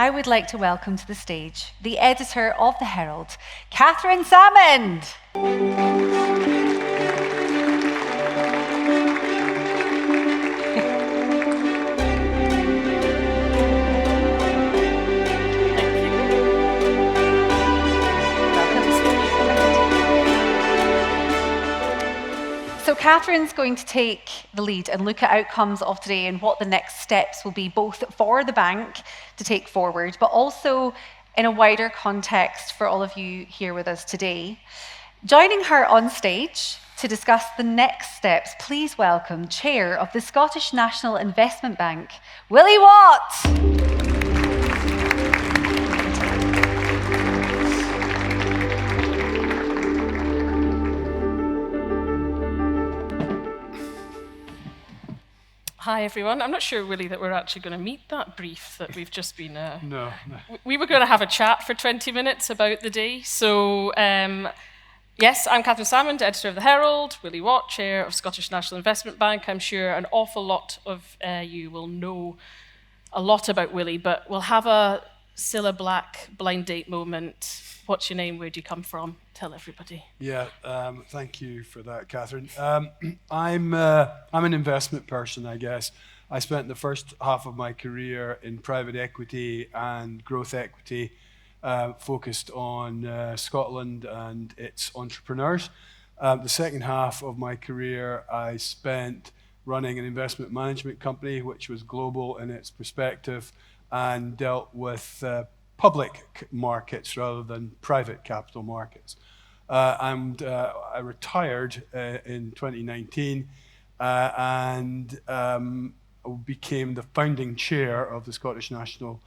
I would like to welcome to the stage the editor of the Herald, Catherine Salmond. So Catherine's going to take the lead and look at outcomes of today and what the next steps will be, both for the bank to take forward, but also in a wider context for all of you here with us today. Joining her on stage to discuss the next steps, please welcome Chair of the Scottish National Investment Bank, Willie Watt. Hi everyone. I'm not sure, Willie, that we're actually going to meet that brief that we've just been... No. We were going to have a chat for 20 minutes about the day. So, yes, I'm Catherine Salmond, editor of the Herald, Willie Watt, chair of Scottish National Investment Bank. I'm sure an awful lot of you will know a lot about Willie, but we'll have a Cilla Black blind date moment. What's your name? Where do you come from? Tell everybody. Yeah, thank you for that, Catherine. I'm an investment person, I guess. I spent the first half of my career in private equity and growth equity, focused on Scotland and its entrepreneurs. The second half of my career, I spent running an investment management company, which was global in its perspective and dealt with public markets rather than private capital markets. And I retired in 2019 and became the founding chair of the Scottish National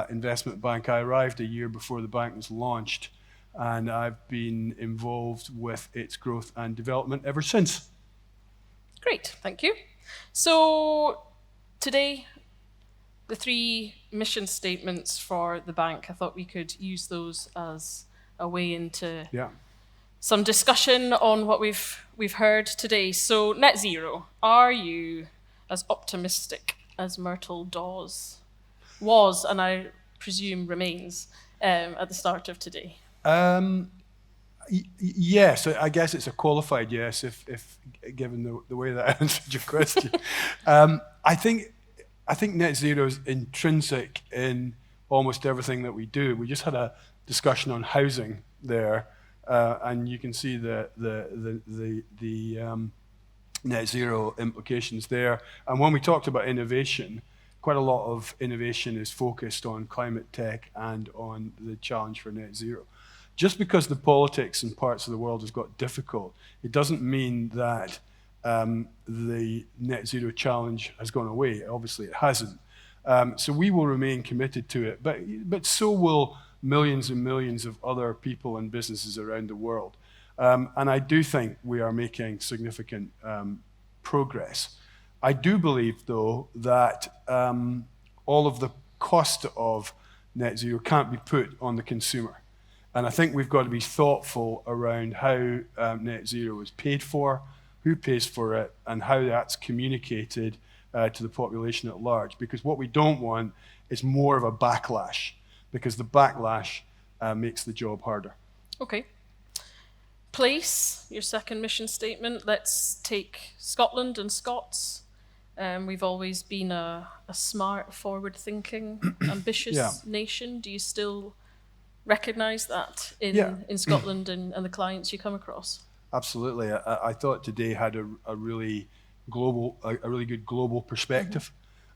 Investment Bank. I arrived a year before the bank was launched, and I've been involved with its growth and development ever since. Great, thank you. So today, the 3 mission statements for the bank, I thought we could use those as a way into some discussion on what we've heard today. So net zero, are you as optimistic as Myrtle Dawes was, and I presume remains, at the start of today? Yes, I guess it's a qualified yes, if given the way that I answered your question. I think net zero is intrinsic in almost everything that we do. We just had a discussion on housing there, and you can see the net zero implications there. And when we talked about innovation, quite a lot of innovation is focused on climate tech and on the challenge for net zero. Just because the politics in parts of the world has got difficult, it doesn't mean that the net zero challenge has gone away. Obviously it hasn't. So we will remain committed to it, but so will millions and millions of other people and businesses around the world. And I do think we are making significant progress. I do believe, though, that all of the cost of net zero can't be put on the consumer. And I think we've got to be thoughtful around how net zero is paid for, who pays for it, and how that's communicated to the population at large. Because what we don't want is more of a backlash, because the backlash makes the job harder. Okay. Place, your second mission statement. Let's take Scotland and Scots. We've always been a smart, forward-thinking, ambitious nation. Do you still recognise that in Scotland and the clients you come across? Absolutely. I thought today had a really good global perspective.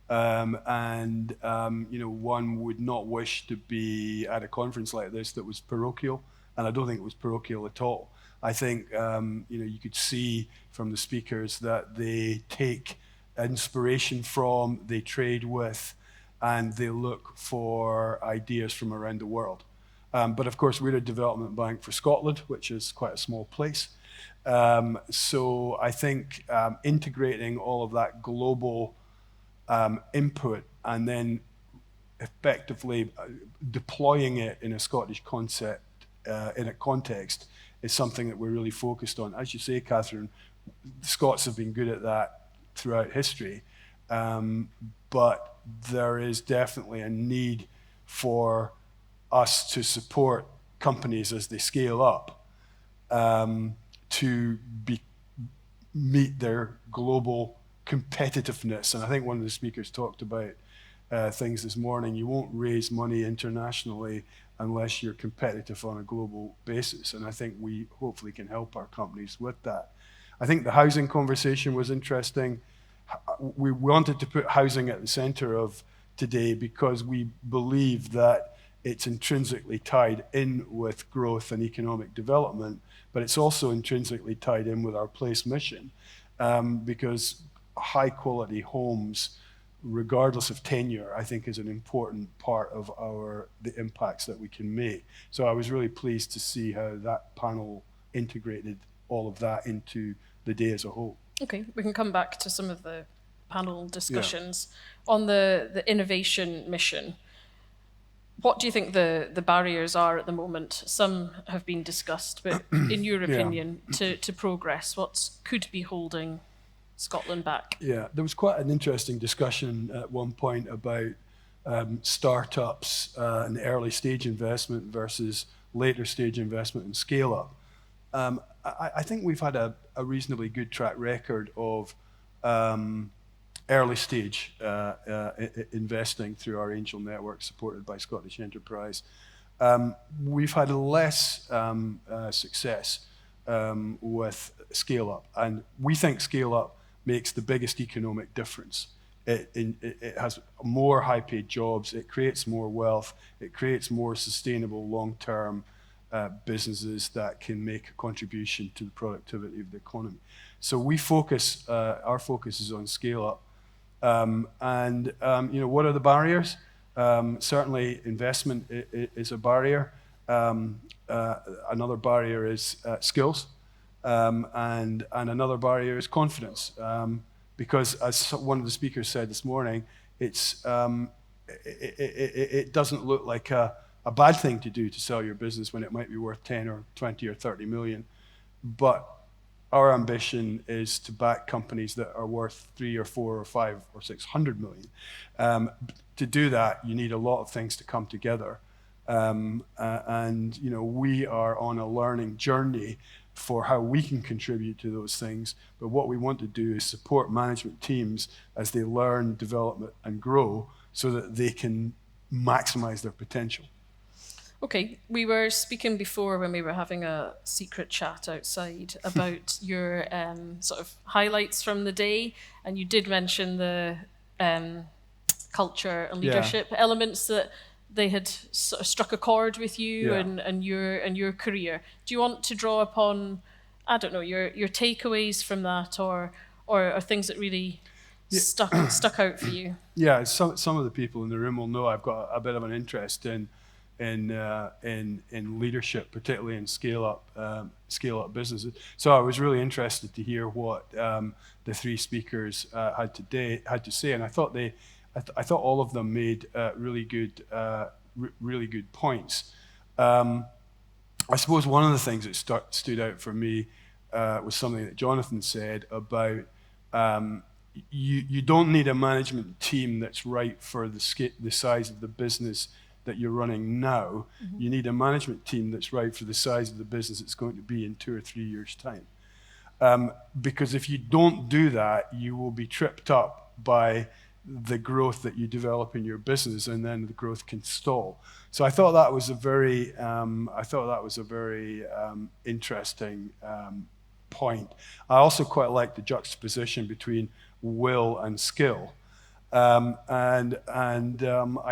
And one would not wish to be at a conference like this that was parochial, and I don't think it was parochial at all. I think you could see from the speakers that they take inspiration from, they trade with, and they look for ideas from around the world. But of course, we're a development bank for Scotland, which is quite a small place. So I think integrating all of that global input and then effectively deploying it in a Scottish context is something that we're really focused on. As you say, Catherine, the Scots have been good at that throughout history, but there is definitely a need for us to support companies as they scale up to meet their global competitiveness. And I think one of the speakers talked about things this morning. You won't raise money internationally unless you're competitive on a global basis. And I think we hopefully can help our companies with that. I think the housing conversation was interesting. We wanted to put housing at the center of today because we believe that it's intrinsically tied in with growth and economic development, but it's also intrinsically tied in with our place mission, because high quality homes, regardless of tenure, I think is an important part of the impacts that we can make. So I was really pleased to see how that panel integrated all of that into the day as a whole. Okay, we can come back to some of the panel discussions. On the innovation mission, what do you think the barriers are at the moment? Some have been discussed, but in your opinion, to progress, what could be holding Scotland back? Yeah, there was quite an interesting discussion at one point about startups and early stage investment versus later stage investment and scale up. I think we've had a reasonably good track record of early stage investing through our angel network supported by Scottish Enterprise. We've had less success with scale up, and we think scale up makes the biggest economic difference. It has more high paid jobs, it creates more wealth, it creates more sustainable long-term businesses that can make a contribution to the productivity of the economy. So we focus, our focus is on scale up. What are the barriers? Certainly investment is a barrier. Another barrier is skills. And another barrier is confidence. Because as one of the speakers said this morning, it doesn't look like a bad thing to do to sell your business when it might be worth 10 or 20 or 30 million. But our ambition is to back companies that are worth 3 or 4 or 5 or 600 million. To do that, you need a lot of things to come together. We are on a learning journey for how we can contribute to those things. But what we want to do is support management teams as they learn, develop, and grow so that they can maximize their potential. Okay, we were speaking before when we were having a secret chat outside about your sort of highlights from the day, and you did mention the culture and leadership elements that they had sort of struck a chord with you and your career. Do you want to draw upon, I don't know, your takeaways from that, or things that really stuck out for you? Yeah, some of the people in the room will know I've got a bit of an interest in leadership, particularly in scale up businesses. So I was really interested to hear what the three speakers had to say, and I thought all of them made really good points. I suppose one of the things that stood out for me was something that Jonathan said about you don't need a management team that's right for the size of the business that you're running now. Mm-hmm. You need a management team that's right for the size of the business it's going to be in 2 or 3 years' time. Because if you don't do that, you will be tripped up by the growth that you develop in your business, and then the growth can stall. So I thought that was a very interesting point. I also quite like the juxtaposition between will and skill. I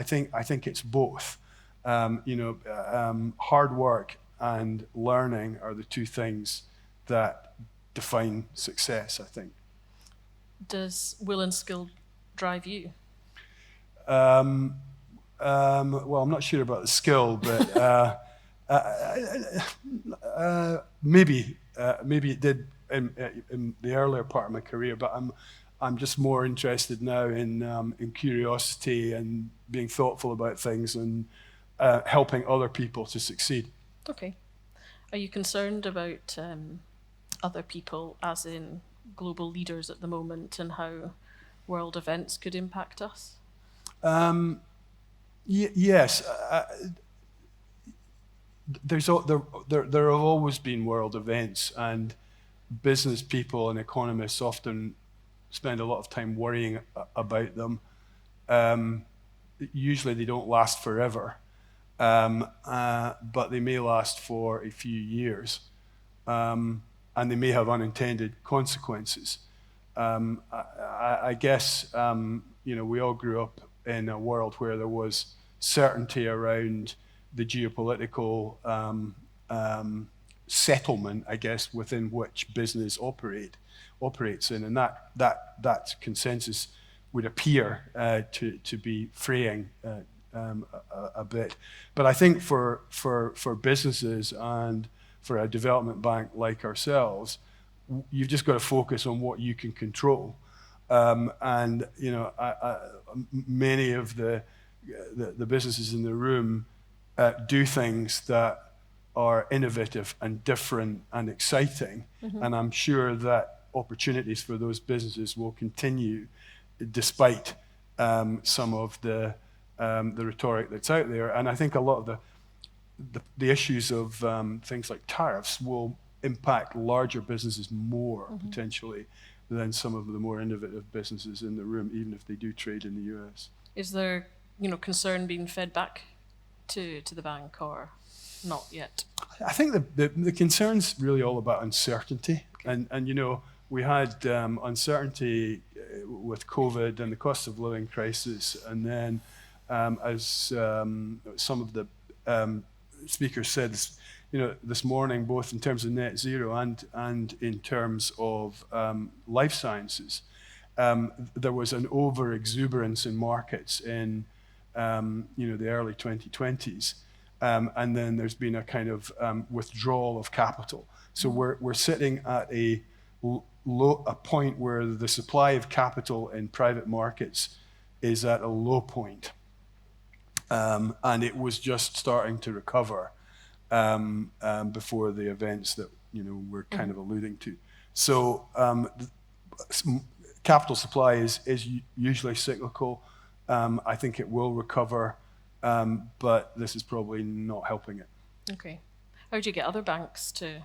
think it's both. Hard work and learning are the two things that define success, I think. Does will and skill drive you? Well, I'm not sure about the skill, but maybe it did in the earlier part of my career. But I'm just more interested now in curiosity and being thoughtful about things and helping other people to succeed. Okay. Are you concerned about other people, as in global leaders at the moment, and how world events could impact us? Yes. There have always been world events, and business people and economists often spend a lot of time worrying about them. Um, Usually they don't last forever, but they may last for a few years, and they may have unintended consequences. I guess we all grew up in a world where there was certainty around the geopolitical settlement, I guess, within which business operates in, and that consensus would appear to be fraying a bit. But I think for businesses and for a development bank like ourselves, you've just got to focus on what you can control. And many of the businesses in the room do things that are innovative and different and exciting. And I'm sure that opportunities for those businesses will continue despite some of the rhetoric that's out there. And I think a lot of the issues of things like tariffs will impact larger businesses more potentially than some of the more innovative businesses in the room, even if they do trade in the US. Is there, concern being fed back to the bank, or not yet? I think the concern's really all about uncertainty. And we had uncertainty with COVID and the cost of living crisis. And then as some of the speakers said, this morning, both in terms of net zero and in terms of life sciences, there was an over exuberance in markets in the early 2020s, and then there's been a kind of withdrawal of capital. So we're sitting at a point where the supply of capital in private markets is at a low point, and it was just starting to recover before the events that we're kind of alluding to. So capital supply is usually cyclical. I think it will recover, but this is probably not helping it. Okay. How do you get other banks to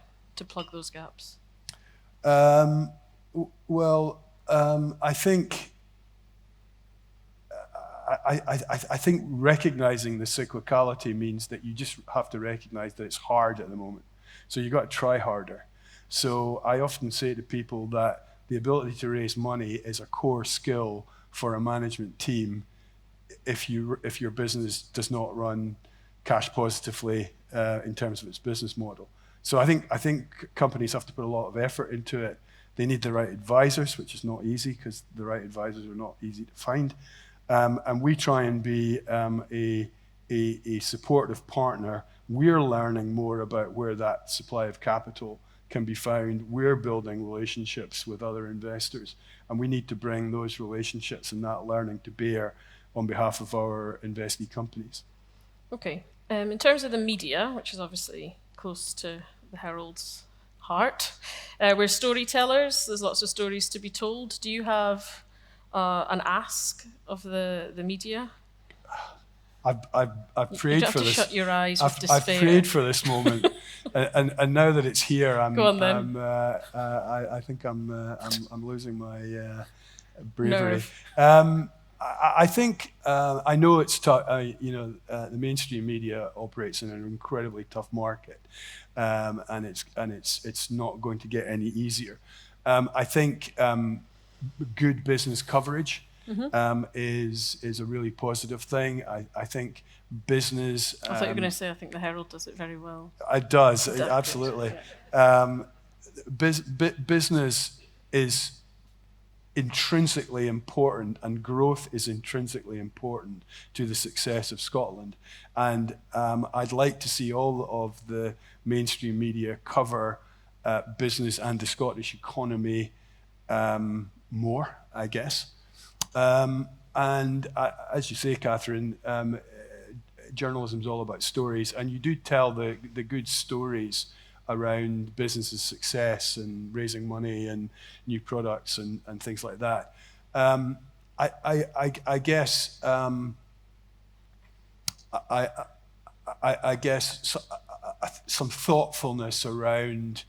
plug those gaps? I think recognizing the cyclicality means that you just have to recognize that it's hard at the moment. So you've got to try harder. So I often say to people that the ability to raise money is a core skill for a management team if your business does not run cash positively in terms of its business model. So I think companies have to put a lot of effort into it. They need the right advisors, which is not easy because the right advisors are not easy to find. And we try and be a supportive partner. We're learning more about where that supply of capital can be found. We're building relationships with other investors, and we need to bring those relationships and that learning to bear on behalf of our investee companies. Okay. In terms of the media, which is obviously close to the Herald's heart, we're storytellers. There's lots of stories to be told. Do you have an ask of the media? I've prayed for this. Shut your eyes with despair. I've prayed for this moment, and now that it's here, Go on, then. I think I'm losing my bravery. Nerve. I think I know it's tough. The mainstream media operates in an incredibly tough market, and it's not going to get any easier. I think good business coverage is a really positive thing. I think business. I thought you were going to say I think the Herald does it very well. It does, absolutely. Yeah. Business is intrinsically important, and growth is intrinsically important to the success of Scotland. And I'd like to see all of the mainstream media cover business and the Scottish economy more, I guess. And as you say, Catherine, journalism is all about stories, and you do tell the good stories around business's success and raising money and new products and things like that. I guess I guess some thoughtfulness around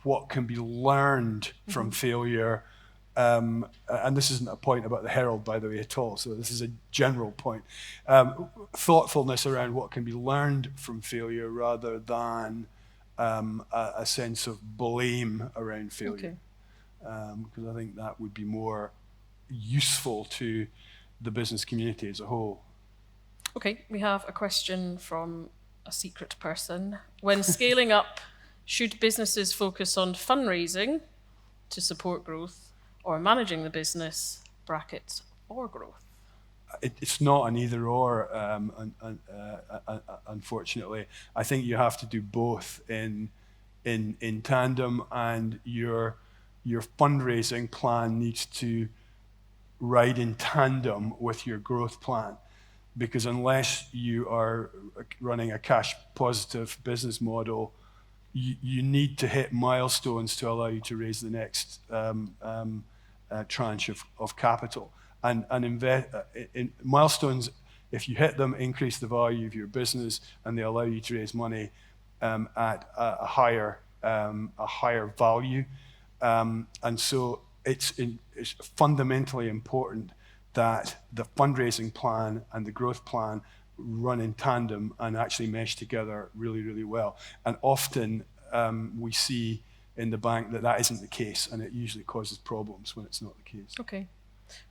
what can be learned from failure. And this isn't a point about the Herald, by the way, at all. So this is a general point. Thoughtfulness around what can be learned from failure rather than a sense of blame around failure. Because I think that would be more useful to the business community as a whole. Okay, we have a question from a secret person. When scaling up, should businesses focus on fundraising to support growth or managing the business, brackets, for growth? It's not an either or, unfortunately. I think you have to do both in tandem, and your fundraising plan needs to ride in tandem with your growth plan. Because unless you are running a cash positive business model, you need to hit milestones to allow you to raise the next tranche of capital. And in milestones, if you hit them, increase the value of your business, and they allow you to raise money at a higher value. And so it's fundamentally important that the fundraising plan and the growth plan run in tandem and actually mesh together really, really well. And often we see in the bank that isn't the case, and it usually causes problems when it's not the case. Okay.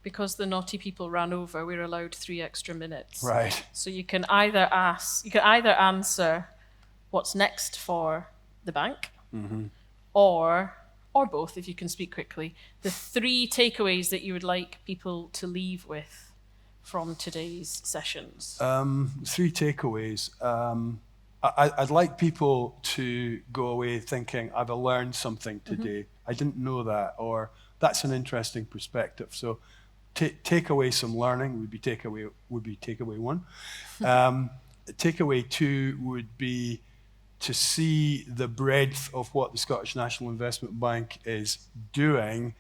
Because the naughty people ran over, we're allowed 3 extra minutes. Right. So you can either answer what's next for the bank, or both, if you can speak quickly, the 3 takeaways that you would like people to leave with from today's sessions. 3 takeaways. I'd like people to go away thinking, I've learned something today. I didn't know that, or that's an interesting perspective. So take away some learning would be takeaway 1. Takeaway 2 would be to see the breadth of what the Scottish National Investment Bank is doing,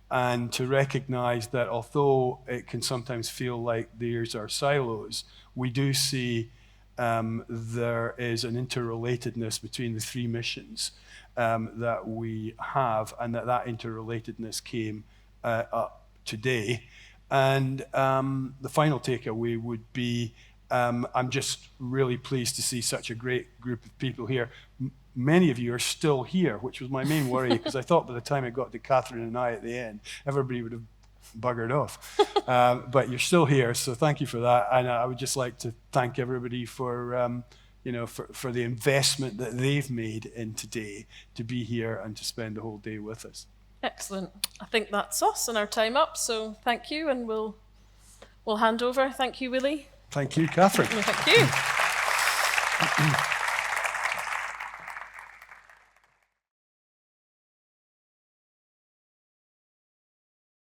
and to recognise that although it can sometimes feel like these are silos, we do see there is an interrelatedness between the 3 missions that we have, and that interrelatedness came up today. And the final takeaway would be, I'm just really pleased to see such a great group of people here. Many of you are still here, which was my main worry, because I thought by the time it got to Catherine and I at the end, everybody would have buggered off. But you're still here, so thank you for that. And I would just like to thank everybody for for the investment that they've made in today to be here and to spend the whole day with us. Excellent. I think that's us and our time up. So thank you, and we'll hand over. Thank you, Willie. Thank you, Catherine. Thank you.